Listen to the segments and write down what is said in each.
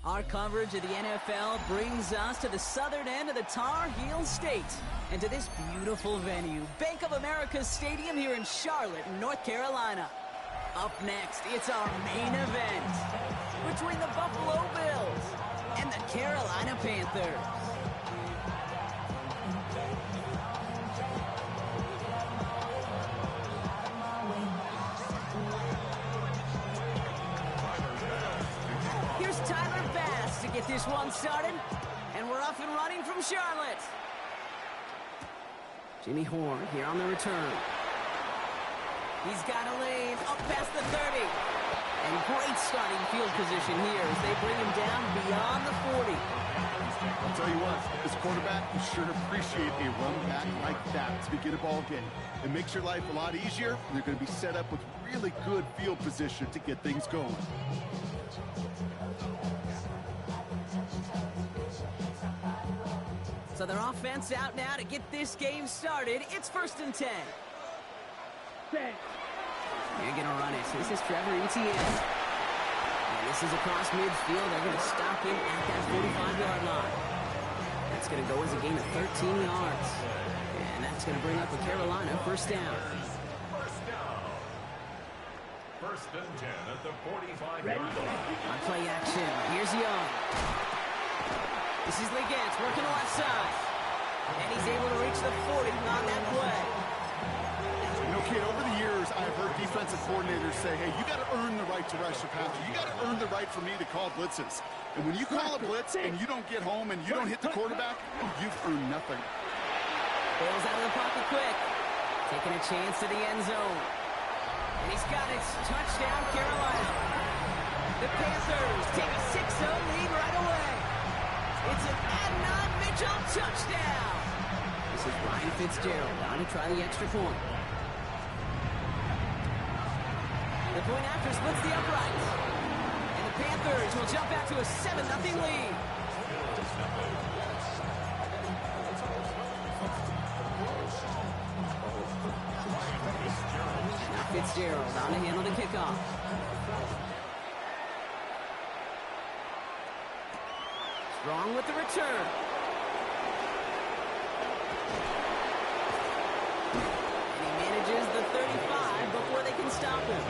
Our coverage of the NFL brings us to the southern end of the Tar Heel State and to this beautiful venue, Bank of America Stadium here in Charlotte, North Carolina. Up next, it's our main event between the Buffalo Bills and the Carolina Panthers. To get this one started, and we're off and running from Charlotte. Jimmy Horn here on the return. He's got a lane up past the 30. And great starting field position here as they bring him down beyond the 40. I'll tell you what, as quarterback, you sure appreciate a run back like that to begin a ball game. It makes your life a lot easier, and they're going to be set up with really good field position to get things going. So their offense out now to get this game started. It's 1st and 10. They're going to run it. This is Trevor Etienne. And this is across midfield. They're going to stop him at that 45-yard line. That's going to go as a gain of 13 yards. And that's going to bring up a Carolina first down. First and 10 at the 45-yard line. On play action, here's Young. This is Legance working the left side. And he's able to reach the 40 on that play. You know, kid, over the years, I've heard defensive coordinators say, hey, you got to earn the right to rush your passer. You got to earn the right for me to call blitzes. And when you call a blitz and you don't get home and you don't hit the quarterback, you've earned nothing. Bails out of the pocket quick. Taking a chance to the end zone. And he's got it. Touchdown, Carolina. The Panthers take a 6-0 lead right away. It's an Adnan Mitchell touchdown. This is Ryan Fitzgerald on to try the extra point. The point after splits the uprights. And the Panthers will jump out to a 7-0 lead. Now Fitzgerald on to handle the kickoff. Strong with the return. And he manages the 35 before they can stop him.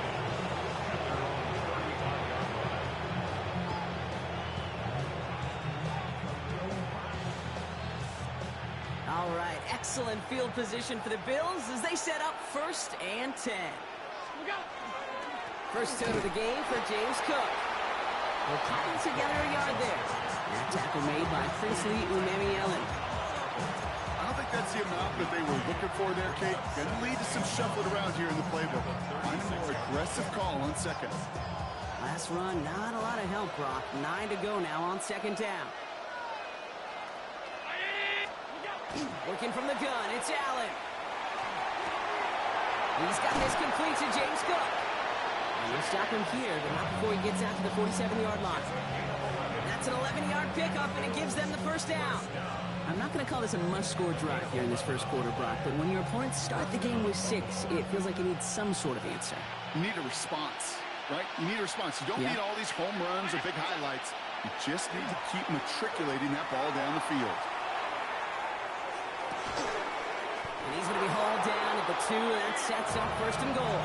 All right, excellent field position for the Bills as they set up 1st and 10. First out of the game for James Cook. We're cutting together a yard there. That tackle made by Princely Umemi-Ellen. I don't think that's the amount that they were looking for there, Kate. Going to lead to some shuffling around here in the playbook. Find a more aggressive call on second. Last run, not a lot of help, Brock. 9 to go now on 2nd down. Working from the gun, it's Allen. He's got this complete to James Cook. And we'll stop him here, but not before he gets out to the 47-yard line. That's an 11-yard pickup, and it gives them the first down. I'm not going to call this a must-score drive here in this first quarter, Brock, but when your opponents start the game with 6, it feels like you need some sort of answer. You need a response, right? You need a response. You don't need all these home runs or big highlights. You just need to keep matriculating that ball down the field. And he's going to be hauled down at the 2, and that sets up 1st and goal.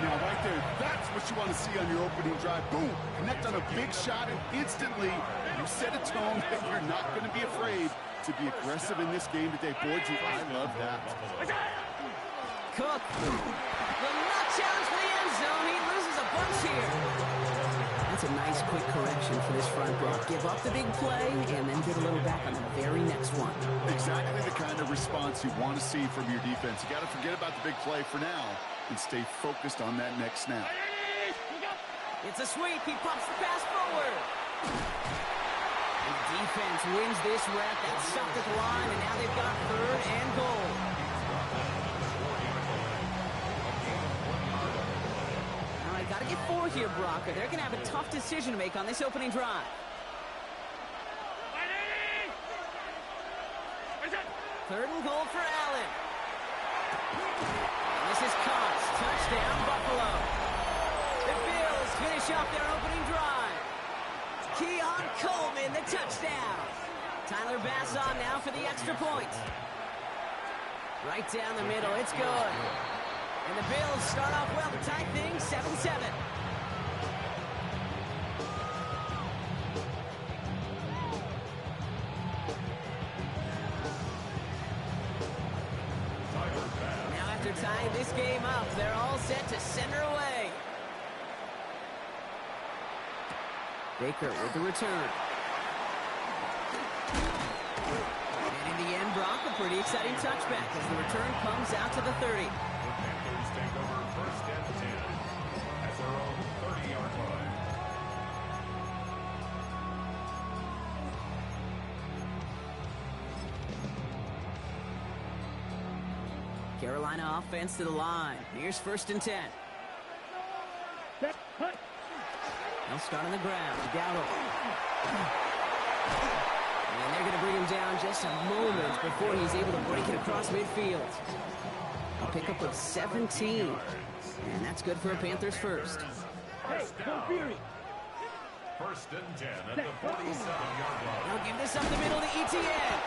Now, right there, that's what you want to see on your opening drive. Boom! Connect on a big shot, and instantly you set a tone that you're not going to be afraid to be aggressive in this game today. Boy, I love that. Cook will not challenge for the end zone. He loses a bunch here. That's a nice quick correction for this front row. Give up the big play and then get a little back on the very next one. Exactly the kind of response you want to see from your defense. You got to forget about the big play for now and stay focused on that next snap. It's a sweep. He pops the pass forward. The defense wins this rep. That's stopped at the line, and now they've got 3rd and goal. All right, got to get 4 here, Brock, or they're going to have a tough decision to make on this opening drive. 3rd and goal for Allen. And this is caught. Touchdown, Buffalo. The Bills finish off their opening drive. Keon Coleman, the touchdown. Tyler Bass on now for the extra point. Right down the middle, it's good. And the Bills start off well to tie things 7-7. Now after tying this game up, they're all set to center away. Baker with the return. And in the end, Brock, a pretty exciting touchback as the return comes out to the 30. The Panthers take over first and 10 at their own 30-yard line. Carolina offense to the line. Here's first and 10. They'll start on the ground. Dowdle. And they're going to bring him down just a moment before he's able to break it across midfield. A pickup of 17. And that's good for a Panthers first. First and 10 at the 47-yard line. They'll give this up the middle to ETN.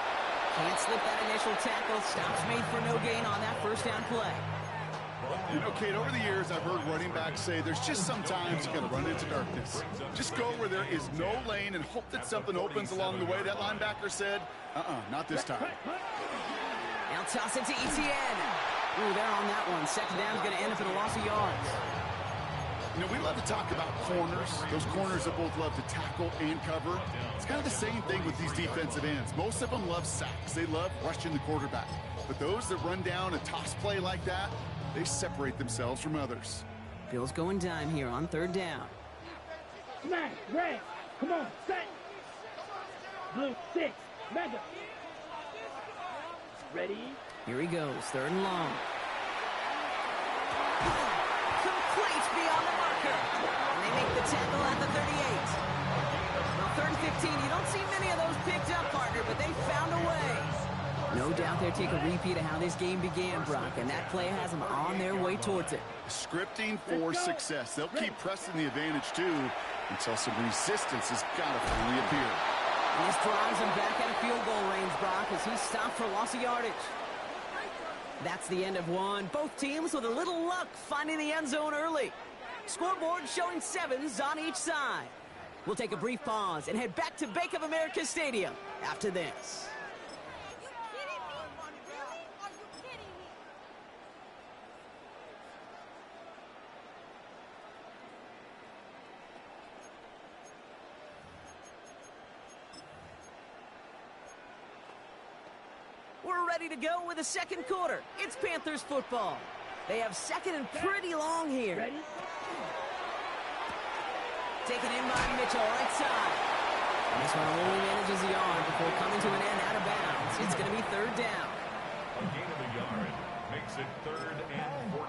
Can't slip that initial tackle. Stops made for no gain on that first down play. You know, Kate, over the years, I've heard running backs say there's just sometimes you got to run into darkness. Just go where there is no lane and hope that something opens along the way. That linebacker said, not this time. Now toss it to ETN. Ooh, they're on that one. Second down's going to end up in a loss of yards. You know, we love to talk about corners. Those corners that both love to tackle and cover. It's kind of the same thing with these defensive ends. Most of them love sacks. They love rushing the quarterback. But those that run down a toss play like that, they separate themselves from others. Bills going dime here on third down. Smash, red, come on, set. Blue, 6, mega. Ready? Here he goes, third and long. Complete beyond the marker. And they make the tackle at the 38. Well, third and 15, you don't see many of those picked up, partner, but they found a way. No doubt they'll take a repeat of how this game began, Brock, and that play has them on their way towards it. Scripting for success. They'll keep pressing the advantage, too, until some resistance has got to finally appear. And this drives him back out of field goal range, Brock, as he's stopped for loss of yardage. That's the end of one. Both teams with a little luck finding the end zone early. Scoreboard showing 7s on each side. We'll take a brief pause and head back to Bank of America Stadium after this. We're ready to go with the second quarter. It's Panthers football. They have second and pretty long here. Ready? Taken in by Mitchell, right side. And this one only manages a yard before coming to an end out of bounds. It's going to be third down. A gain of a yard makes it 3rd and 14.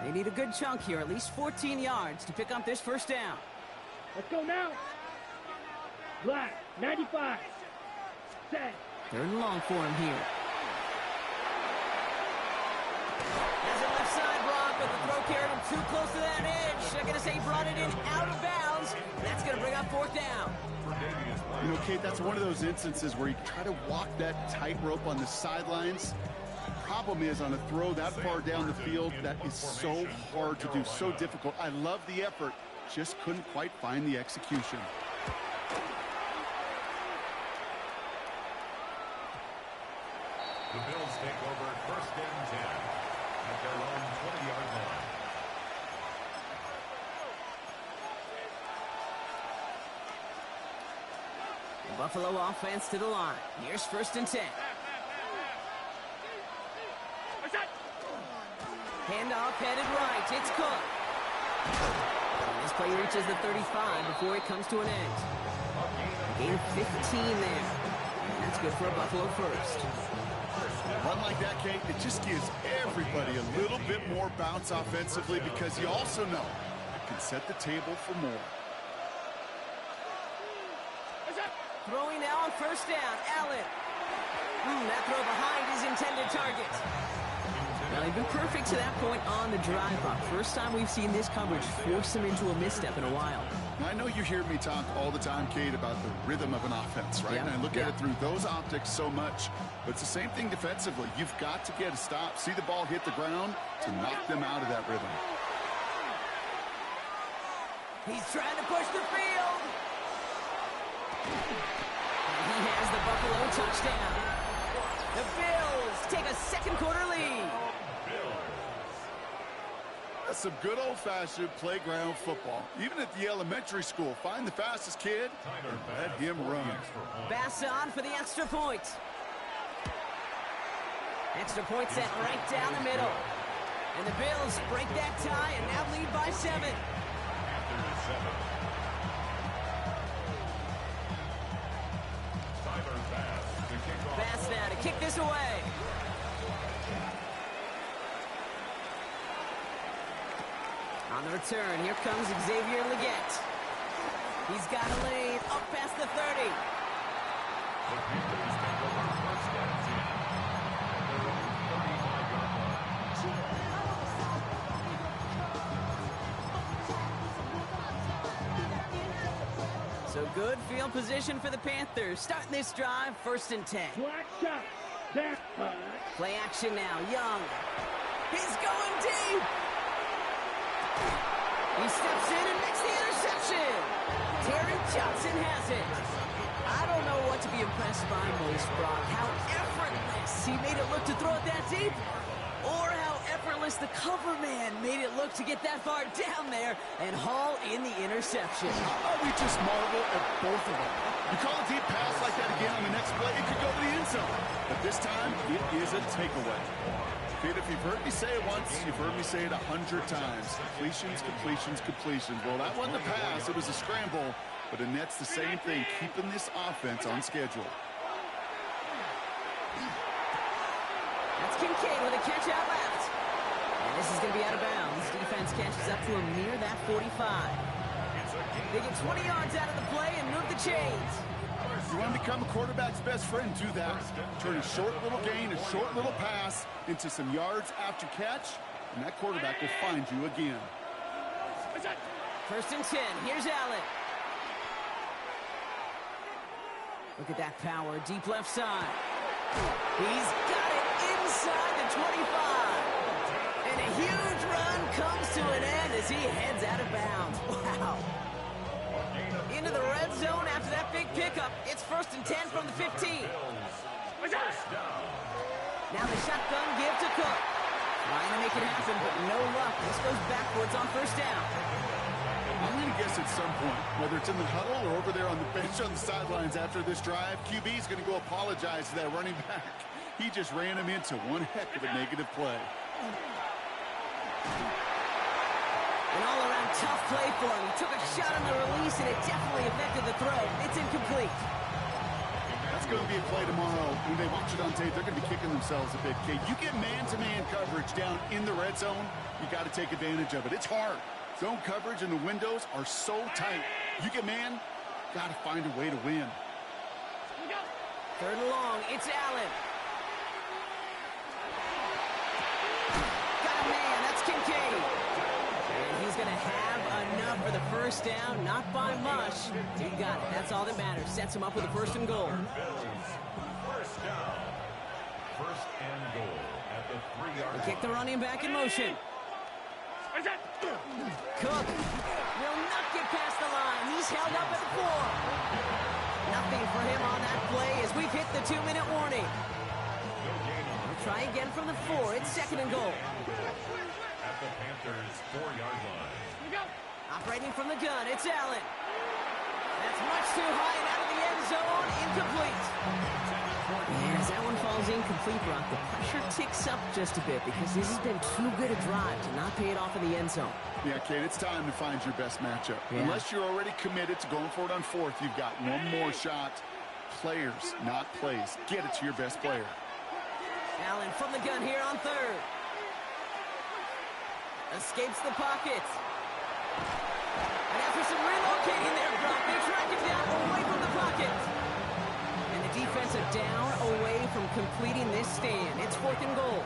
They need a good chunk here, at least 14 yards to pick up this first down. Let's go now. Black, 95. Set. Third and long for him here. Has it left side, Brock, but the throw carried him too close to that edge. They're going to say he brought it in out of bounds. That's going to bring up fourth down. You know, Kate, that's one of those instances where you try to walk that tightrope on the sidelines. The problem is on a throw that far down the field, that is so hard to do, so difficult. I love the effort, just couldn't quite find the execution. The Bills take over first and 10 at their own 20-yard line. The Buffalo offense to the line. Here's first and 10. Handoff headed right. It's Cook. And this play reaches the 35 before it comes to an end. A gain of 15 there. And that's good for a Buffalo first. Run like that, Kate, it just gives everybody a little bit more bounce offensively because you also know it can set the table for more. Throwing now on first down. Allen. That throw behind his intended target. Well, they've been perfect to that point on the drive, Buck. First time we've seen this coverage force them into a misstep in a while. I know you hear me talk all the time, Kate, about the rhythm of an offense, right? Yeah. And I look at it through those optics so much. But it's the same thing defensively. You've got to get a stop, see the ball hit the ground to knock them out of that rhythm. He's trying to push the field. And he has the Buffalo touchdown. The Bills take a second quarter lead. That's some good old-fashioned playground football. Even at the elementary school, find the fastest kid and let him run. Bass on for the extra point. Extra point set right down the middle. And the Bills break that tie and now lead by 7. Bass now to kick this away. On the return, here comes Xavier Leggett. He's got a lane up past the 30. So good field position for the Panthers. Starting this drive, 1st and 10. Black shot. That Play action now. Young. He's going deep. He steps in and makes the interception. Terry Johnson has it. I don't know what to be impressed by most, Brock. How effortless he made it look to throw it that deep, or how effortless the cover man made it look to get that far down there and haul in the interception. We just marvel at both of them. You call a deep pass like that again on the next play, it could go to the end zone. But this time, it is a takeaway. Kid, if you've heard me say it once, you've heard me say it 100 times. Completions, completions, completions. Well, that wasn't a pass. It was a scramble. But it nets the same thing, keeping this offense on schedule. That's Kincaid with a catch out left. And this is going to be out of bounds. Defense catches up to him near that 45. They get 20 yards out of the play and move the chains. You want to become a quarterback's best friend, do that. Turn a short little gain, a short little pass into some yards after catch, and that quarterback will find you again. 1st and 10. Here's Allen. Look at that power. Deep left side. He's got it inside the 25. And a huge run comes to an end as he heads out of bounds. Wow. Into the red zone after that big pickup. It's 1st and 10 from the 15. Now the shotgun give to Cook. Trying to make it happen, but no luck. This goes backwards on 1st down. I'm going to guess at some point, whether it's in the huddle or over there on the bench on the sidelines after this drive, QB is going to go apologize to that running back. He just ran him into one heck of a negative play. An all-around tough play for him. He took a shot on the release, and it definitely affected the throw. It's incomplete. That's going to be a play tomorrow. When they watch it on tape, they're going to be kicking themselves a bit. Kate, you get man-to-man coverage down in the red zone, you got to take advantage of it. It's hard. Zone coverage and the windows are so tight. You get man, got to find a way to win. 3rd and long. It's Allen. Got a man. That's Kincaid. And he's going to have enough for the 1st down. Not by much. He got it. That's all that matters. Sets him up with a 1st and goal. 1st down. 1st and goal at the 3-yard line. Kick the running back in motion. Cook will not get past the line. He's held up at the 4. Nothing for him on that play as we've hit the 2-minute warning. We'll try again from the 4. It's 2nd and goal. At the Panthers' 4-yard line. Operating from the gun, it's Allen. That's much too high and out of the end zone. Incomplete. And as that one falls incomplete, Brock, the pressure ticks up just a bit because this has been too good a drive to not pay it off in the end zone. Yeah, Kate, it's time to find your best matchup. Yeah. Unless you're already committed to going for it on 4th, you've got one more shot. Players, not plays. Get it to your best player. Allen from the gun here on 3rd. Escapes the pocket. And after some relocating there, Brock, they track him down away from the pocket. And the defensive down away from completing this stand. It's 4th and goal.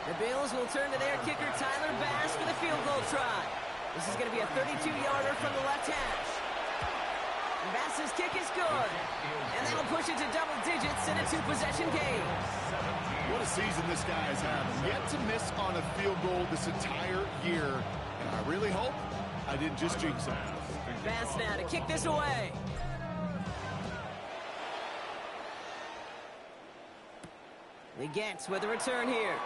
The Bills will turn to their kicker, Tyler Bass, for the field goal try. This is going to be a 32-yarder from the left hash. Bass's kick is good. And that'll push it to double digits in a two-possession game. What a season this guy has had. Yet to miss on a field goal this entire year. And I really hope I didn't just jinx him. Bass now to kick this away. He gets with a return here.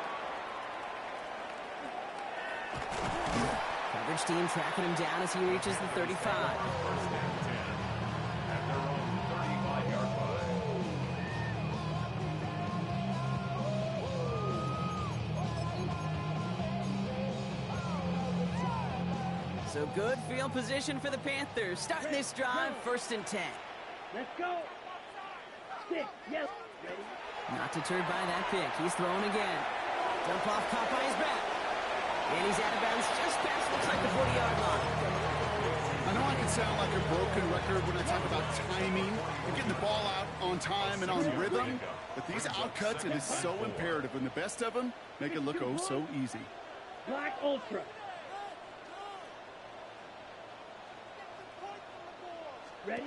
Coverage team tracking him down as he reaches the 35. First and 10 at their own 35-yard line. So good field position for the Panthers. Starting this drive, 1st and 10. Let's go. Stick. Yes. Ready. Not deterred by that pick. He's thrown again. Dump off, caught by his back. And he's out of bounds just past, looks like the 40-yard line. I know I can sound like a broken record when I talk about timing and getting the ball out on time and on rhythm, but these outcuts, it is so imperative, and the best of them make it look oh so easy. Black Ultra. Ready?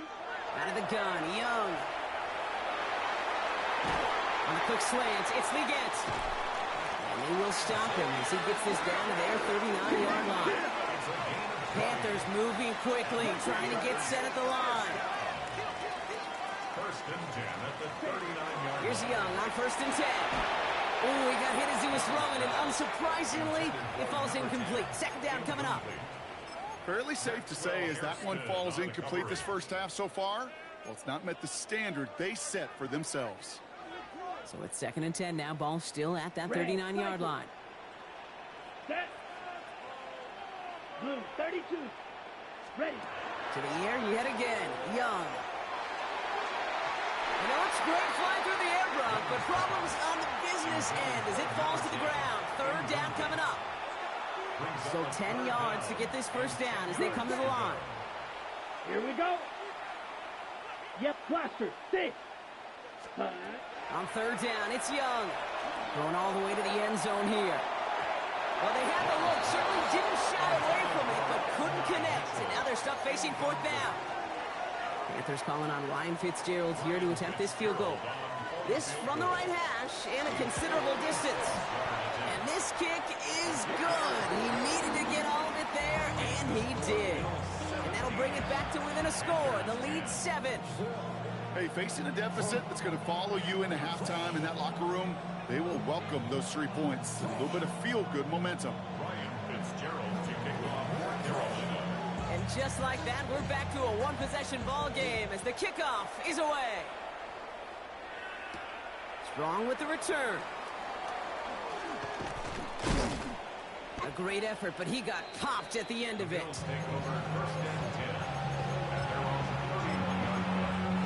Out of the gun, Young. On a quick slant, it's Liggett. And they will stop him as he gets this down to their 39-yard line. Panthers moving quickly, trying to get set at the line. 1st and 10 at the 39-yard line. Here's Young on 1st and 10. Ooh, he got hit as he was throwing, and unsurprisingly, it falls incomplete. 2nd down coming up. Fairly safe to say as that one falls incomplete this first half so far, well, it's not met the standard they set for themselves. So it's 2nd and 10 now. Ball still at that 39-yard line. Set. Blue 32. Ready. To the air yet again. Young. You know, it's great flying through the air, Brock, but problems on the business end as it falls to the ground. 3rd down coming up. So 10 yards to get this 1st down as they come to the line. Here we go. Yep, blaster. 6. 5. On 3rd down, it's Young. Going all the way to the end zone here. Well, they had the look. Certainly didn't shy away from it, but couldn't connect. And now they're stuck facing 4th down. Panthers calling on Ryan Fitzgerald here to attempt this field goal. This from the right hash and a considerable distance. And this kick is good. He needed to get all of it there, and he did. And that'll bring it back to within a score. The lead's 7. Hey, facing a deficit that's going to follow you into halftime in that locker room, they will welcome those 3 points. A little bit of feel-good momentum. Ryan Fitzgerald to kick off for Carolina. And just like that, we're back to a one-possession ball game as the kickoff is away. Strong with the return. A great effort, but he got popped at the end of it. Bills take over 1st and 10 at their own 31-yard line.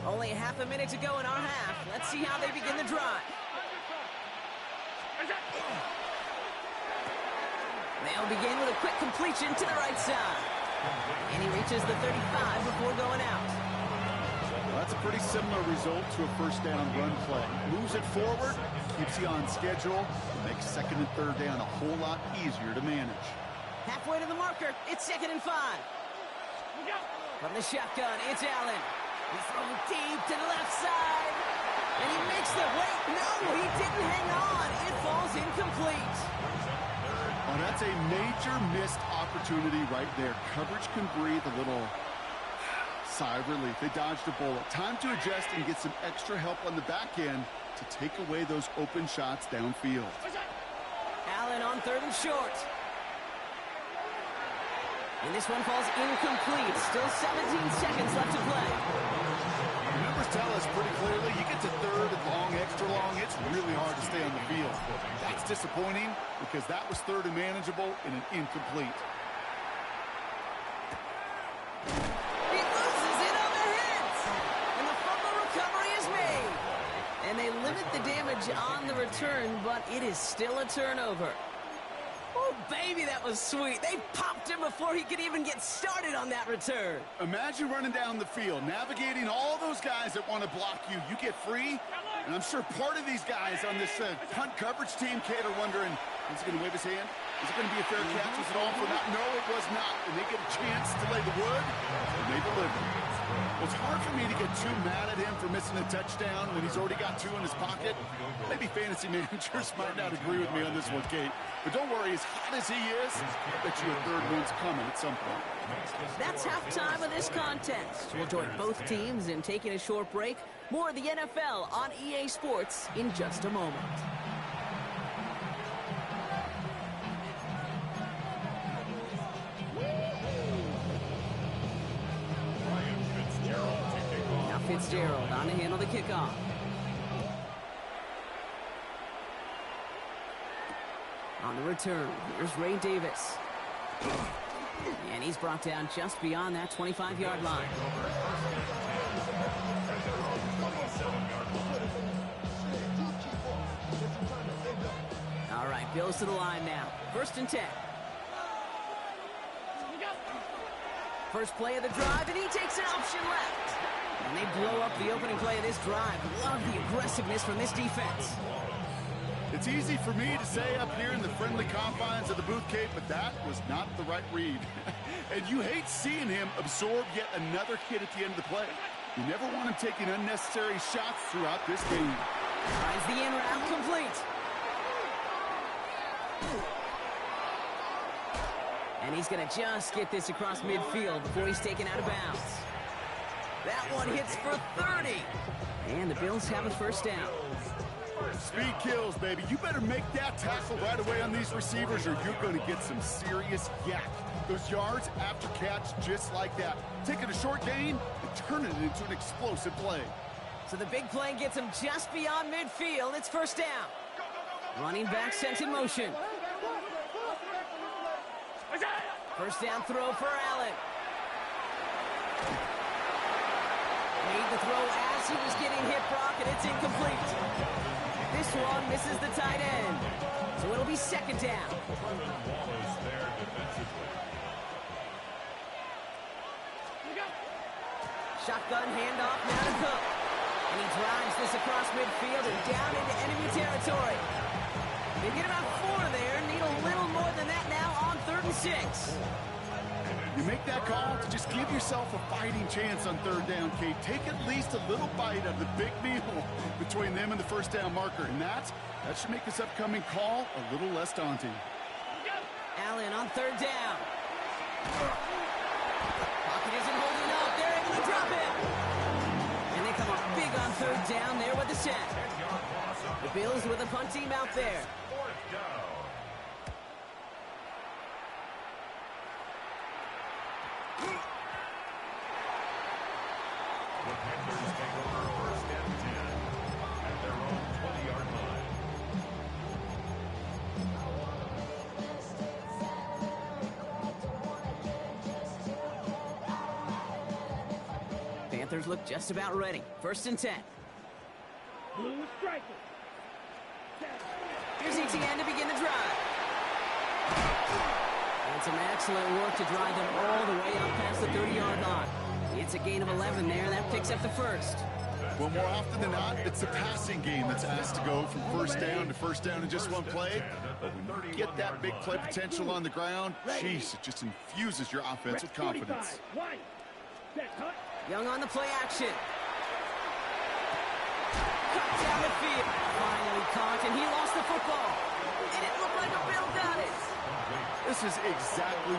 Only half a minute to go in our half. Let's see how they begin the drive. They'll begin with a quick completion to the right side. And he reaches the 35 before going out. Well, that's a pretty similar result to a 1st down run play. Moves it forward, keeps you on schedule, and makes 2nd and 3rd down a whole lot easier to manage. Halfway to the marker, it's 2nd and 5. From the shotgun, it's Allen. He's throwing deep to the left side. And he makes the wait. No, he didn't hang on. It falls incomplete. Oh, that's a major missed opportunity right there. Coverage can breathe a little sigh of relief. They dodged a bullet. Time to adjust and get some extra help on the back end to take away those open shots downfield. Allen on 3rd and short. And this one falls incomplete. Still 17 seconds left to play. The numbers tell us pretty clearly, you get to 3rd and long, extra long, it's really hard to stay on the field. That's disappointing because that was 3rd and manageable and an incomplete. He loses it on the hit. And the fumble yardage on the return, but it is still a turnover. Oh, baby, that was sweet. They popped him before he could even get started on that return. Imagine running down the field, navigating all those guys that want to block you. You get free, and I'm sure part of these guys on this punt coverage team, Kate, are wondering, is he going to wave his hand? Is it going to be a fair catch? Was it all for that? No, it was not. And they get a chance to lay the wood, and they deliver. Well, it's hard for me to get too mad at him for missing a touchdown when he's already got 2 in his pocket. Maybe fantasy managers might not agree with me on this one, Kate. But don't worry, as hot as he is, I bet you a third one's coming at some point. That's halftime of this contest. We'll join both teams in taking a short break. More of the NFL on EA Sports in just a moment. Now Fitzgerald on to handle the kickoff. On the return, here's Ray Davis. And he's brought down just beyond that 25-yard line. All right, Bills to the line now. 1st and 10. First play of the drive, and he takes an option left. And they blow up the opening play of this drive. Love the aggressiveness from this defense. It's easy for me to say up here in the friendly confines of the booth, Kate, but that was not the right read. And you hate seeing him absorb yet another hit at the end of the play. You never want him taking unnecessary shots throughout this game. Finds the in route complete. And he's going to just get this across midfield before he's taken out of bounds. That one hits for 30. And the Bills have a 1st down. Speed kills, baby. You better make that tackle right away on these receivers or you're going to get some serious yak. Those yards after catch just like that. Taking a short gain and turning it into an explosive play. So the big play gets him just beyond midfield. It's 1st down. Running back sent in motion. 1st down throw for Allen. Made the throw as he was getting hit, Brock, and it's incomplete. This one misses the tight end. So it'll be 2nd down. Shotgun handoff now to Cook. And he drives this across midfield and down into enemy territory. They get about 4 there. Need a little more than that now on 3rd and 6. You make that call to just give yourself a fighting chance on 3rd down, Kate. Take at least a little bite of the big meal between them and the 1st down marker. And that should make this upcoming call a little less daunting. Allen on 3rd down. Pocket isn't holding up. They're able to drop it. And they come up big on 3rd down there with the sack. The Bills with a punt team out there. 4th down. The Panthers take over 1st and 10 at their own 20-yard line. Panthers look just about ready. 1st and 10. Blue striker. Here's ETN to begin the drive. And some excellent work to drive them all the way up past the 30-yard line. It's a gain of 11 there. That picks up the 1st. Well, more often than not, it's the passing game that's asked to go from 1st down to 1st down in just one play. But when you get that big play potential on the ground, jeez, it just infuses your offense with confidence. Young on the play action. Cut down the field. Finally caught, and he lost the football. And it looked like a Bill got it. This is exactly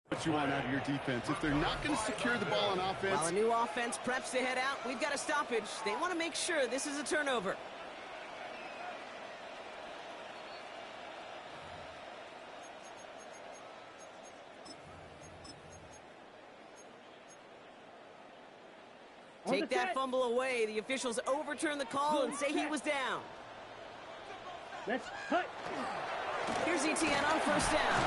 what you want out of your defense. If they're not going to secure the ball on offense. While a new offense preps to head out, we've got a stoppage. They want to make sure this is a turnover. Take that fumble away. The officials overturn the call and say he was down. Let's cut. Here's ETN on 1st down.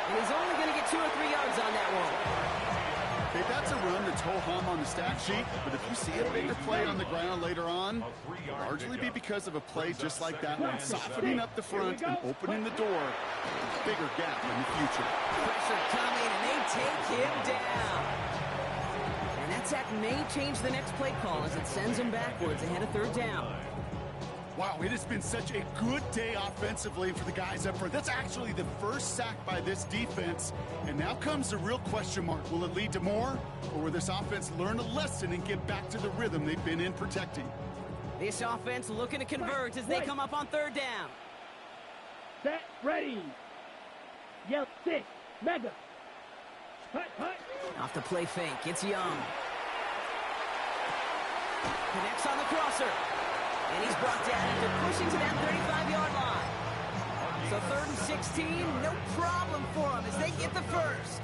And he's only going to get 2 or 3 yards on that one. Okay, that's a run that's ho-hum on the stat sheet, but if you see a bigger play on the ground later on, it'll largely be because of a play just like that one, softening up the front and opening the door for a bigger gap in the future. Pressure coming, and they take him down. And that sack may change the next play call as it sends him backwards ahead of third down. Wow, it has been such a good day offensively for the guys up front. That's actually the first sack by this defense. And now comes the real question mark. Will it lead to more? Or will this offense learn a lesson and get back to the rhythm they've been in protecting? This offense looking to convert as they come up on third down. Set, ready. Yell, 6, mega. Hut, hut. Off the play fake, it's Young. Connects on the crosser. And he's brought down after pushing to that 35-yard line. So 3rd and 16, no problem for them as they get the first.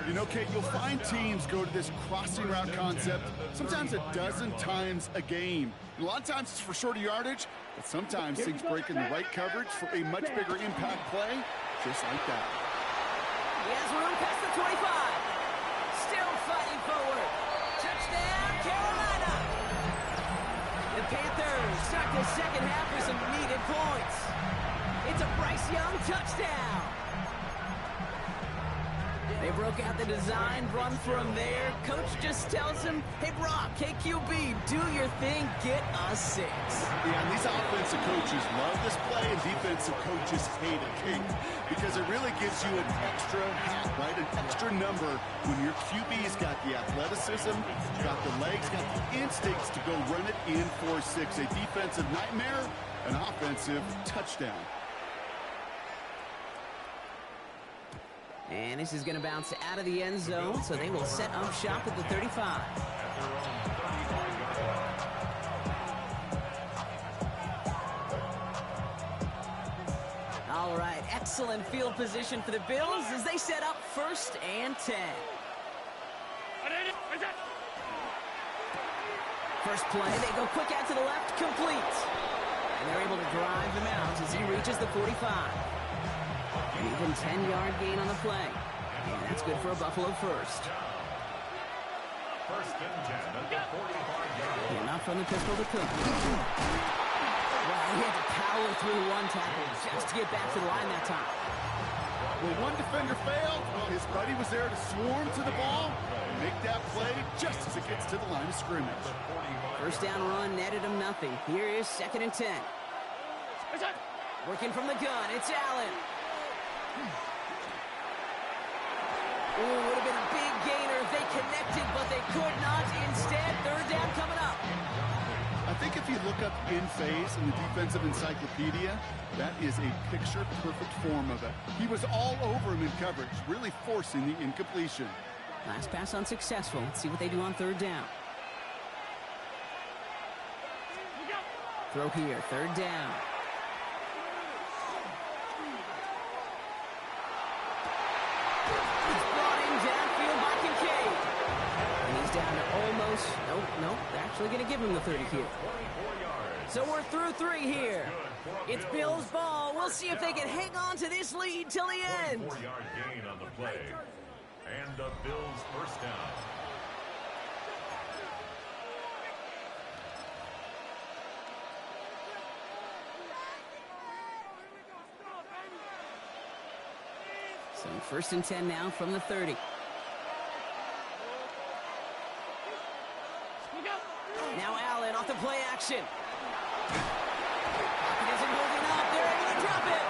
You know, Kate, you'll find teams go to this crossing route concept sometimes a dozen times a game. And a lot of times it's for shorter yardage, but sometimes things break in the right coverage for a much bigger impact play, just like that. He has room past the 25. Still fighting forward. Touchdown, Carolina! The Panthers start the second half with some needed points. It's a Bryce Young touchdown. They broke out the design run from there. Coach just tells him, hey, Brock, KQB, do your thing, get a 6. Yeah, and these offensive coaches love this play, and defensive coaches hate it, King, because it really gives you an extra hat, right, an extra number when your QB's got the athleticism, got the legs, got the instincts to go run it in for 6. A defensive nightmare, an offensive touchdown. And this is going to bounce out of the end zone, so they will set up shop at the 35. All right, excellent field position for the Bills as they set up 1st and 10. First play, they go quick out to the left, complete. And they're able to drive him out as he reaches the 45. An even 10-yard gain on the play. And that's good for a Buffalo first. 1st and 10 at the 45-yard line. Enough from the pistol to Cook. Wow, he had to power through one tackle just to get back to the line that time. When one defender failed, his buddy was there to swarm to the ball and make that play just as it gets to the line of scrimmage. First down run netted him nothing. Here is 2nd and 10. Working from the gun, it's Allen. Ooh, would have been a big gainer if they connected, but they could not. Instead, 3rd down coming up. I think if you look up in phase in the defensive encyclopedia, that is a picture-perfect form of it. He was all over him in coverage, really forcing the incompletion. Last pass unsuccessful. Let's see what they do on 3rd down. Throw here, 3rd down. Down to almost, nope, they're actually going to give him the 30 here. So we're through 3 here. It's Bills ball. We'll see if they can hang on to this lead till the end. 4-yard gain on the play. And the Bills first down. So 1st and 10 now from the 30. Now Allen off the play action. He isn't holding up. They're able to drop it.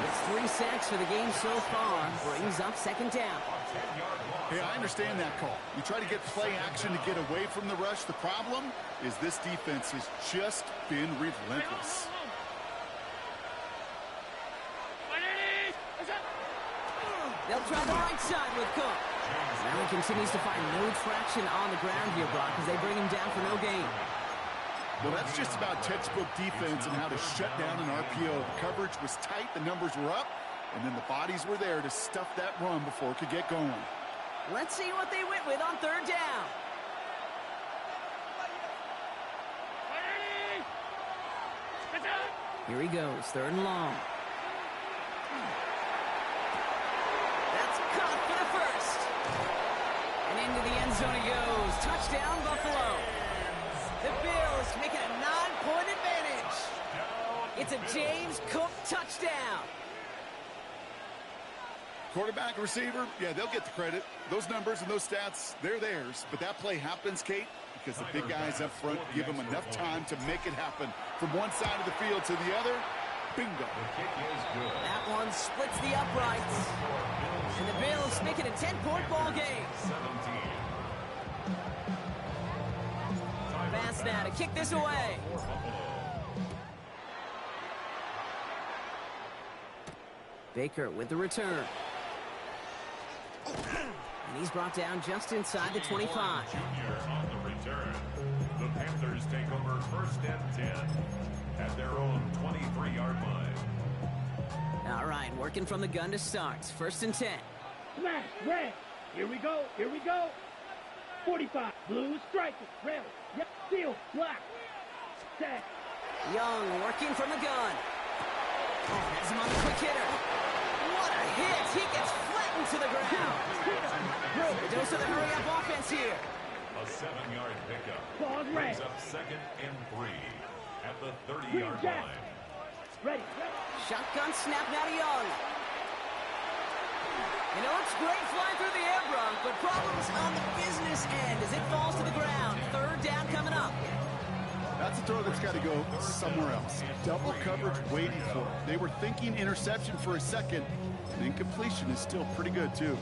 It's 3 sacks for the game so far. Brings up 2nd down. Hey, I understand that call. You try to get play action to get away from the rush. The problem is this defense has just been relentless. They'll try the right side with Cook. Allen continues to find no traction on the ground here, Brock, as they bring him down for no gain. Well, that's just about textbook defense and how to shut down an RPO. The coverage was tight, the numbers were up, and then the bodies were there to stuff that run before it could get going. Let's see what they went with on 3rd down. Here he goes, 3rd and long. That's caught for the first. zone he goes. Touchdown, Buffalo. The Bills make it a 9-point advantage. It's a James Cook touchdown. Quarterback, receiver, yeah, they'll get the credit. Those numbers and those stats, they're theirs. But that play happens, Kate, because the big guys up front give them enough time to make it happen. From one side of the field to the other, bingo. That one splits the uprights. And the Bills make it a 10-point ball game. Pass now to kick this away. Baker with the return. And he's brought down just inside the 25. On the return. The Panthers take over 1st and 10 at their own 23-yard line. All right, working from the gun to start. 1st and 10. Smash, red. Here we go, here we go. 45, blue, striker, red. Yep, steel, black. Set. Young working from the gun. Has him on the quick hitter. What a hit. He gets flattened to the ground. A dose of the hurry-up offense here. A 7-yard pickup. Pause, red. Brings up 2nd and 3 at the 30-yard line. Ready. Shotgun snap now to Young. And it looks great flying through the air, Bronk, but problems on the business end as it falls to the ground. 3rd down coming up. That's a throw that's got to go somewhere else. Double coverage waiting for it. They were thinking interception for a second, and incompletion is still pretty good, too.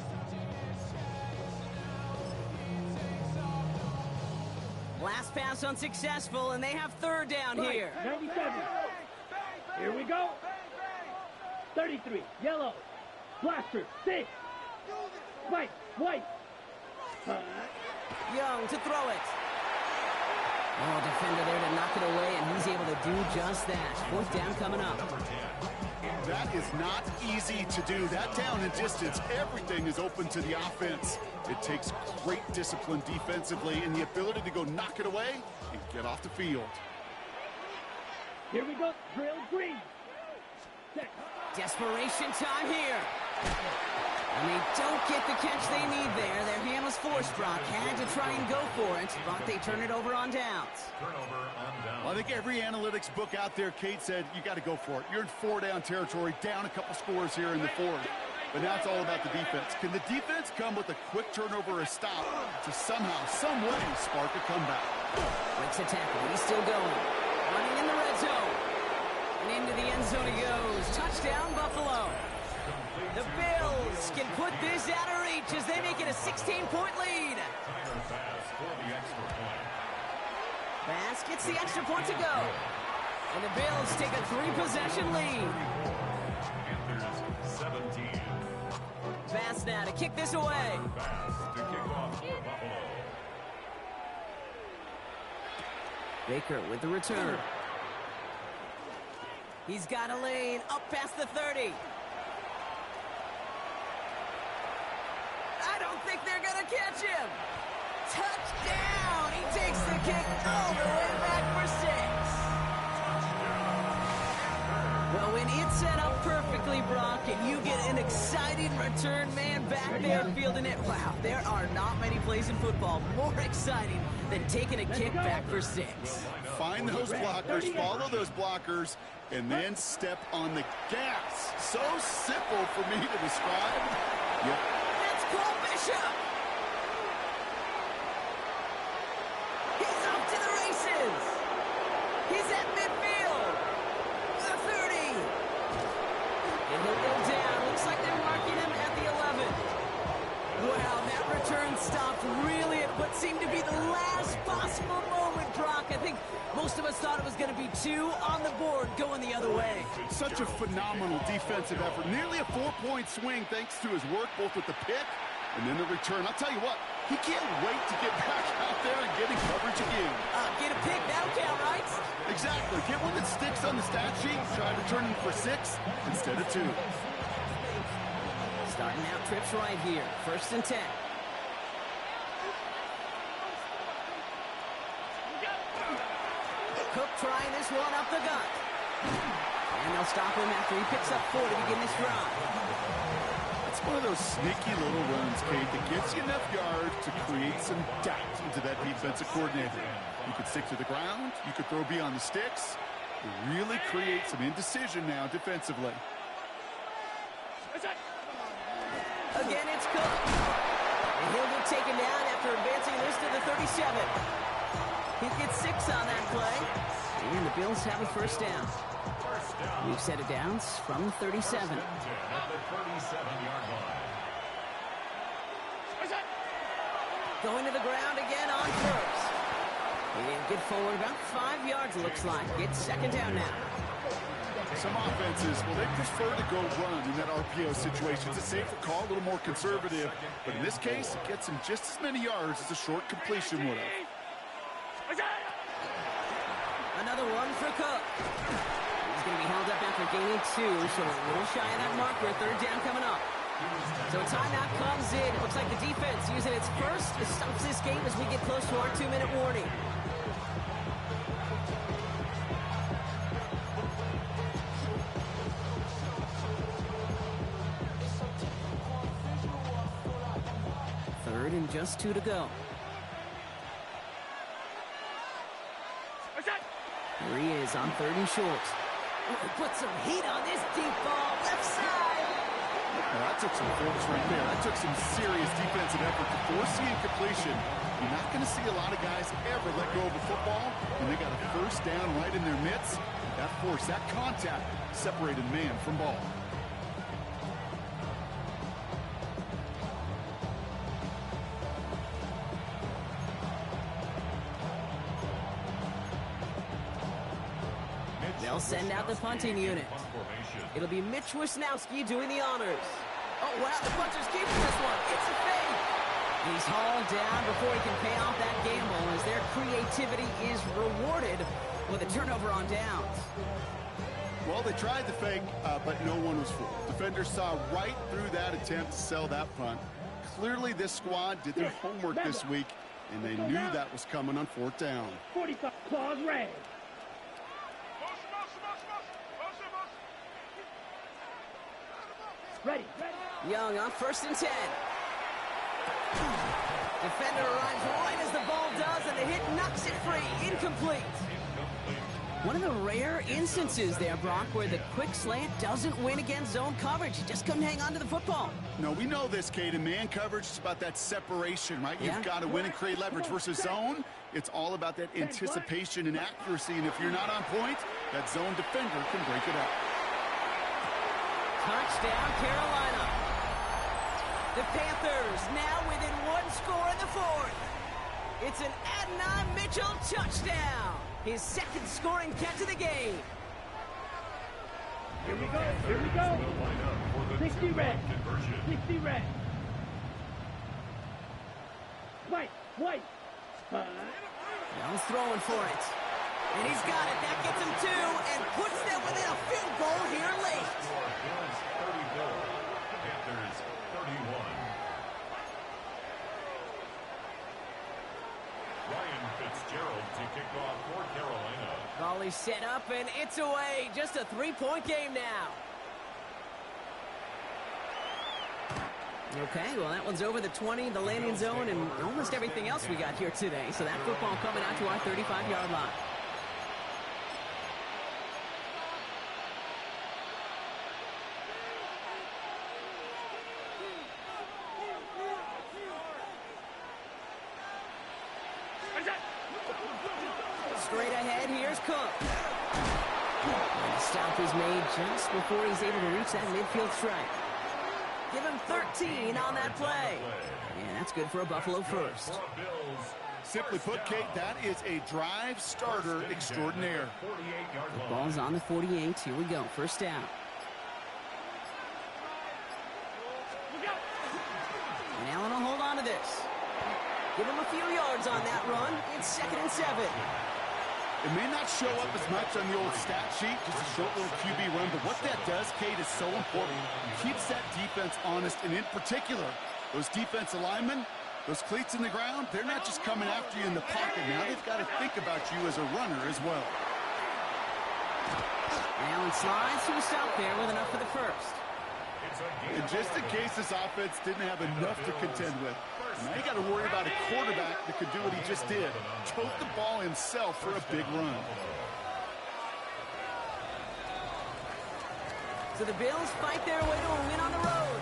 Last pass unsuccessful, and they have 3rd down here. 97. Here we go. 33, yellow. Blaster, 6. White. Young to throw it. Oh, defender there to knock it away, and he's able to do just that. 4th down coming up. That is not easy to do. That down and distance, everything is open to the offense. It takes great discipline defensively and the ability to go knock it away and get off the field. Here we go. Drill green. Set. Desperation time here. And they don't get the catch they need there. Their hand was forced, Brock. Had to try and go for it, but they turn it over on downs. Turnover on downs. Well, I think every analytics book out there, Kate said, you got to go for it. You're in 4-down territory, down a couple scores here in the 4th. But now it's all about the defense. Can the defense come with a quick turnover or a stop to somehow, some way, spark a comeback? Breaks a tackle. He's still going. Running in the red zone. And into the end zone he goes. Touchdown, Buffalo. The Bills can put this out of reach as they make it a 16-point lead. Tyler Bass for the extra point. Bass gets the extra point to go. And the Bills take a 3-possession lead. Panthers 17. Bass now to kick this away. Bass to kick off for Buffalo. Baker with the return. He's got a lane up past the 30. I don't think they're going to catch him. Touchdown! He takes the kick all the way back for 6. Well, when it's set up perfectly, Brock, and you get an exciting return man back there fielding it, wow, there are not many plays in football more exciting than taking a kick back for 6. Find those blockers, follow those blockers, and then step on the gas. So simple for me to describe. Yep. That's Cole Bishop. He's off to the races. He's at midfield. The 30. And he'll go down. Looks like they're marking him at the 11. Wow, that return stopped really at what seemed to be the last possible moment, Brock. I think most of us thought it was going to be 2 on the board going the other way. Such a phenomenal defensive effort. Nearly a 4-point swing thanks to his work both with the pick and then the return. I'll tell you what, he can't wait to get back out there and get in coverage again. Get a pick, that'll count, right? Exactly. Get one that sticks on the stat sheet. Try returning for 6 instead of 2. Starting out trips right here. 1st and 10. Cook trying this one up the gut. And they'll stop him after he picks up 4 to begin this drive. That's one of those sneaky little runs, Kate, that gets you enough yards to create some doubt into that defensive coordinator. You could stick to the ground. You could throw beyond the sticks. You really create some indecision now defensively. Again, it's Cook. And he'll get taken down after advancing this to the 37. He gets 6 on that play. And the Bills have a first down. We've set it down from the 37. At the 37-yard line. Going to the ground again on first. He didn't get forward about 5 yards, it looks like. It's second down now. Some offenses, well, they prefer to go run in that RPO situation. It's a safer call, a little more conservative. But in this case, it gets him just as many yards as a short completion would have. Another one for Cook. He's going to be held up after gaining 2, so a little shy of that marker. Third down coming up. So a timeout comes in. It looks like the defense using its first to stop this game as we get close to our 2-minute warning. Third and just 2 to go. Here he is on 3rd and short. Put some heat on this deep ball. Left side. Well, that took some force right there. That took some serious defensive effort to force the incompletion. You're not going to see a lot of guys ever let go of a football when they got a first down right in their midst. That force, that contact, separated man from ball. They'll send out the punting unit. It'll be Mitch Wisnowski doing the honors. Oh, wow, the puncher's keeping this one. It's a fake. He's hauled down before he can pay off that gamble as their creativity is rewarded with a turnover on downs. Well, they tried the fake, but no one was fooled. Defenders saw right through that attempt to sell that punt. Clearly, this squad did their homework this week, and they knew that was coming on 4th down. 45, claws red. Ready. Young on 1st and 10. Defender arrives right as the ball does, and the hit knocks it free. Incomplete. One of the rare instances there, Brock, where the quick slant doesn't win against zone coverage. He just couldn't hang on to the football. No, we know this, Kate. In man coverage, it's about that separation, right? Yeah. You've got to win and create leverage versus zone. It's all about that anticipation and accuracy, and if you're not on point, that zone defender can break it up. Touchdown, Carolina. The Panthers now within 1 score in the 4th. It's an Adnan Mitchell touchdown. His 2nd scoring catch of the game. Here we go. 60 red. 60 red. White. Young's throwing for it. And he's got it. That gets him 2 and puts them within a field goal here late. Bills 34, Panthers 31. Ryan Fitzgerald to kick off for Carolina. Volley set up and it's away. Just a 3-point game now. Okay, well that one's over the 20, the landing zone, and almost everything else we got here today. So that football coming out to our 35-yard line. Straight ahead, here's Cook. And the stop is made just before he's able to reach that midfield strike. Give him 13 on that play. Yeah, that's good for a Buffalo first. Simply put, Kate, that is a drive starter extraordinaire. The ball's on the 48. Here we go. First down. And Allen will hold on to this. Give him a few yards on that run. It's 2nd and 7. It may not show up as much on the old stat sheet, just a short little QB run, but what that does, Kate, is so important. It keeps that defense honest, and in particular, those defensive linemen, those cleats in the ground, they're not just coming after you in the pocket. Now they've got to think about you as a runner as well. Allen slides to a stop there with enough for the first. And just in case this offense didn't have enough to contend with, now you got to worry about a quarterback that could do what he just did, tote the ball himself for a big run. So the Bills fight their way to a win on the road.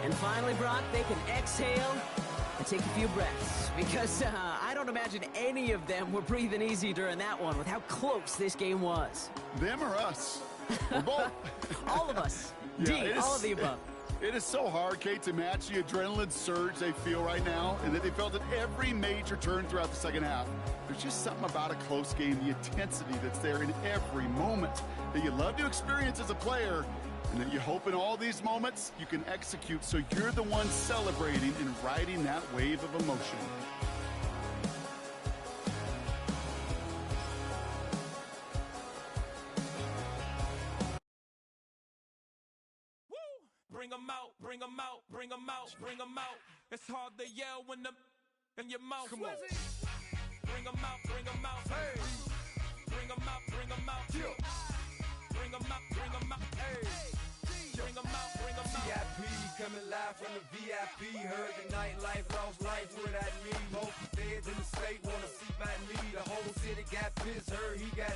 And finally, Brock, they can exhale and take a few breaths. Because I don't imagine any of them were breathing easy during that one with how close this game was. Them or us? We're both. All of us. Yeah, all of the above. It is so hard, Kate, to match the adrenaline surge they feel right now and that they felt at every major turn throughout the second half. There's just something about a close game, the intensity that's there in every moment that you love to experience as a player, and that you hope in all these moments you can execute so you're the one celebrating and riding that wave of emotion. Bring 'em out, bring 'em out, bring 'em out, bring 'em out. It's hard to yell when them in your mouth. Come on. Bring 'em out, bring 'em out. Hey. Bring 'em out, bring 'em out. Bring 'em out, bring 'em out. Hey. Bring 'em out, bring 'em out. VIP coming live from the VIP. Heard the nightlife, lost life without me. Most feds in the state wanna see by me. The whole city got pissed, heard he got